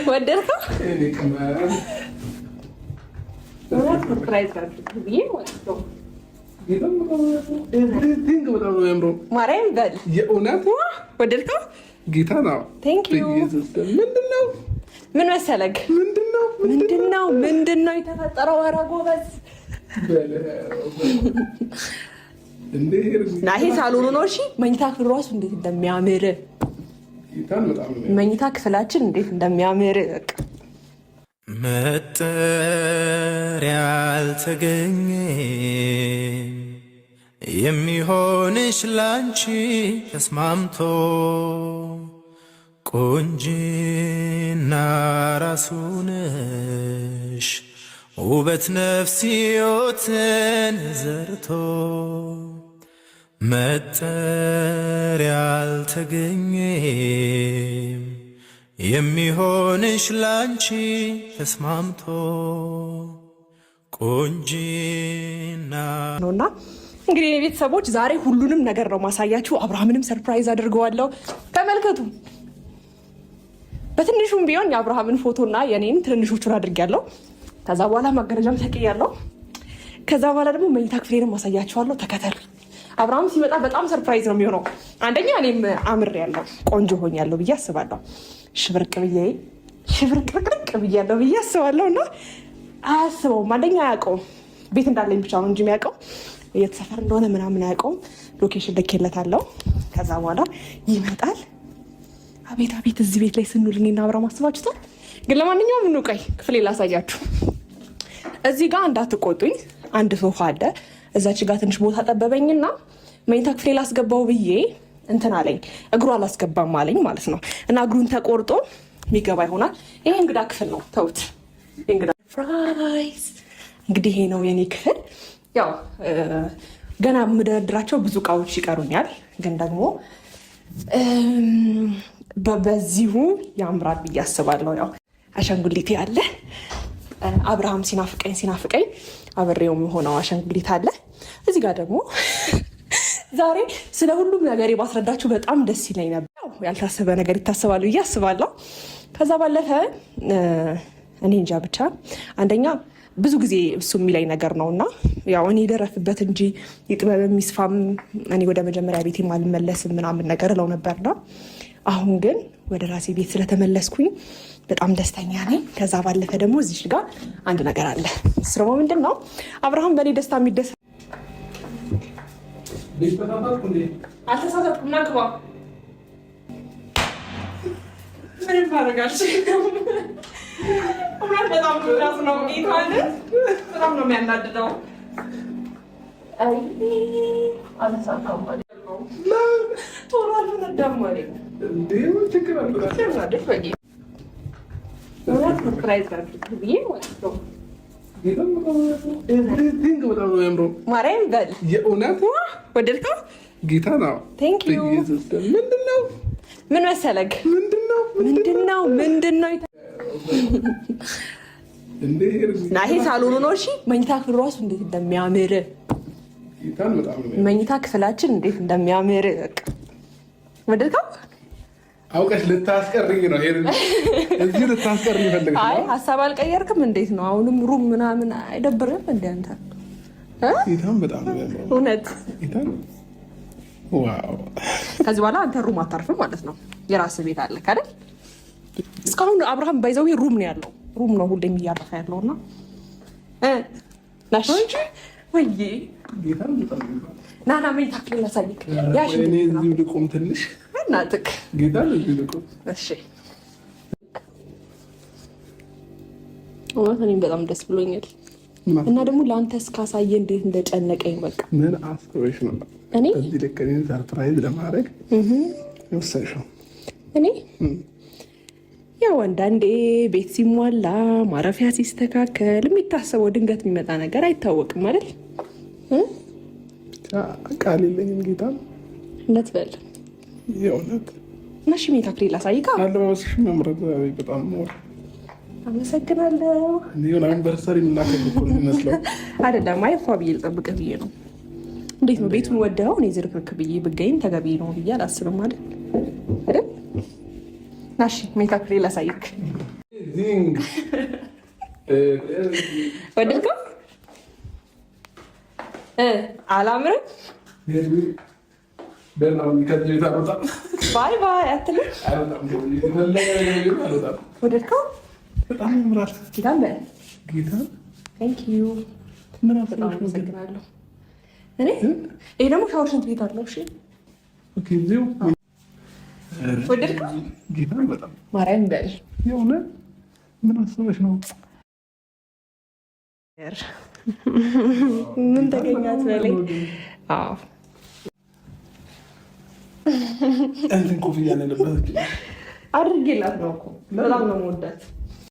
ወደድከው? ማርያም በል የእውነት ወደድከው? ጌታ ነው። ምንድነው? ምን መሰለክ? ምንድነው የተፈጠረው? ኧረ ጎበዝ ናሂ ሳሎኑ ነው። እሺ መኝታ ክፍል ራሱ እንዴት እንደሚያምር መኝታ ክፍላችን እንዴት እንደሚያምር መጠሪያ ያልተገኘ የሚሆንሽ ላንቺ ተስማምቶ ቆንጂና ራሱንሽ ውበት ነፍስ ሕይወትን ዘርቶ መጠሪያ ያልተገኘ የሚሆንሽ ላንቺ ተስማምቶ ቆንጂና ነውና እንግዲህ ቤተሰቦች ዛሬ ሁሉንም ነገር ነው ማሳያችሁ። አብርሃምንም ሰርፕራይዝ አድርገዋለሁ። ተመልከቱ። በትንሹም ቢሆን የአብርሃምን ፎቶና የኔን ትንንሾቹን አድርጌያለሁ። ከዛ በኋላ ማገረጃም ተቀያለሁ። ከዛ በኋላ ደግሞ መኝታ ክፍሌንም ማሳያችኋለሁ። ተከተሉ። አብርሃም ሲመጣ በጣም ሰርፕራይዝ ነው የሚሆነው። አንደኛ እኔም አምሬያለሁ፣ ቆንጆ ሆኛለሁ ብዬ አስባለሁ። ሽብርቅ ብያለሁ ብዬ አስባለሁ። እና አያስበውም። አንደኛ አያውቀውም፣ ቤት እንዳለኝ ብቻ ነው እንጂ የሚያውቀው የት ሰፈር እንደሆነ ምናምን አያውቀውም። ሎኬሽን ልኬለታለሁ። ከዛ በኋላ ይመጣል። አቤት እዚህ ቤት ላይ ስንውል እኔና አብርሃም አስባችሁታል። ግን ለማንኛውም እንውቀይ ክፍሌ ላሳያችሁ። እዚህ ጋር እንዳትቆጡኝ አንድ ሶፋ አለ። እዛች ጋር ትንሽ ቦታ ጠበበኝና መኝታ ክፍሌ ላስገባው ብዬ እንትን አለኝ። እግሩ አላስገባም አለኝ ማለት ነው። እና እግሩን ተቆርጦ የሚገባ ይሆናል። ይሄ እንግዳ ክፍል ነው። ተውት። እንግዳ ፍራይስ እንግዲህ ይሄ ነው የኔ ክፍል። ያው ገና የምደረድራቸው ብዙ እቃዎች ይቀሩኛል። ግን ደግሞ በዚሁ ያምራል ብዬ አስባለሁ። ያው አሻንጉሊቴ አለ። አብርሃም ሲናፍቀኝ አብሬው የሆነው አሻንጉሊት አለ። እዚህ ጋር ደግሞ ዛሬ ስለ ሁሉም ነገር ባስረዳችሁ በጣም ደስ ይለኝ ነበር። ያልታሰበ ነገር ይታሰባል ብዬ አስባለሁ። ከዛ ባለፈ እኔ እንጃ ብቻ አንደኛ ብዙ ጊዜ እሱ የሚለኝ ነገር ነው እና ያው እኔ ደረፍበት እንጂ ይጥበብ የሚስፋም እኔ ወደ መጀመሪያ ቤት አልመለስም ምናምን ነገር እለው ነበርና አሁን ግን ወደ ራሴ ቤት ስለተመለስኩኝ በጣም ደስተኛ ነኝ። ከዛ ባለፈ ደግሞ እዚህ ጋር አንድ ነገር አለ። ስርሞ ምንድን ነው? አብርሃም በእኔ ደስታ የሚደሰ አልተሳሳትኩም። ና ግባ። ምንም ታደርጋለች። በጣም ራሱ ነው በጣም ነው የሚያናድደው። ቶሎ አልፈነዳም ማለት ነው። ማርያም በል የእውነት ወደድከው? ጌታ ነው። ምንድነው? ምን መሰለክ? ምንድነው? ናሂ ሳሎኑ ነው። እሺ መኝታ ክፍል ራሱ እንዴት እንደሚያምር መኝታ ክፍላችን እንዴት እንደሚያምር ወደድከው? አውቀሽ ልታስቀርኝ ነው። እዚህ ልታስቀርኝ ፈልገሽ ነው? አይ ሀሳብ አልቀየርክም? እንዴት ነው አሁንም ሩም ምናምን አይደብርም እንዴ አንተ? ይታም በጣም እውነት ዋው። ከዚህ በኋላ አንተ ሩም አታርፍም ማለት ነው። የራስህ ቤት አለ አይደል? እስካሁን አብርሃም ባይዘው ሩም ነው ያለው። ሩም ነው ሁሌም እያረፈ ያለውና ናሽ ወይ ናና መኝታ ክፍል ላሳይክ። ያሽ እኔ እዚህ ልቆም ትንሽ እናትክ ጌታ እዚህ ልቆም። እሺ እኔም በጣም ደስ ብሎኛል። እና ደግሞ ለአንተ እስካሳየ እንዴት እንደጨነቀኝ በቃ ምን አስበሽ ነው እኔ እዚህ ለከኔ ሰርፕራይዝ ለማድረግ ወሰንሽው? እኔ ያው አንዳንዴ ቤት ሲሟላ ማረፊያ ሲስተካከል የሚታሰበው ድንገት የሚመጣ ነገር አይታወቅም አይደል? ቃል የለኝም ጌታ እውነት በል የእውነት ናሽ ሜታ ክፍሌ ላሳይካ። አለባበስሽ መምረጥ በጣም ሞር አመሰግናለሁ። ሊሆን አንቨርሰሪ የምናከብር እኮ ነው የሚመስለው አይደለም? አይፋ ብዬ ልጠብቅህ ብዬ ነው። እንዴት ነው ቤቱን ወደኸው? እኔ ዝርክርክ ብዬ ብገኝ ተገቢ ነው ብዬ አላስብም አይደል? አይደል? ናሺ ሜታ ክፍሌ ላሳይክ። ወደድከው? አላምርም? ባይ ባይ አትልም? ወደድከው? በጣም ያምራል። ጌታን በል ጌታን ቴንክ ዩ በጣም አመሰግናለሁ። እኔ ይሄ ደግሞ ሻወር ሽንት ቤት አለው። እሺ ኦኬ። እዚሁ ወደድከው? ጌታን በጣም ማርያም በል የሆነ ምን አስበሽ ነው? ምን ተገኛት በለኝ። አዎ እንትን ኮፍያ ነው የለበሰችው። አድርጌላት ነው እኮ በጣም ነው የምወዳት።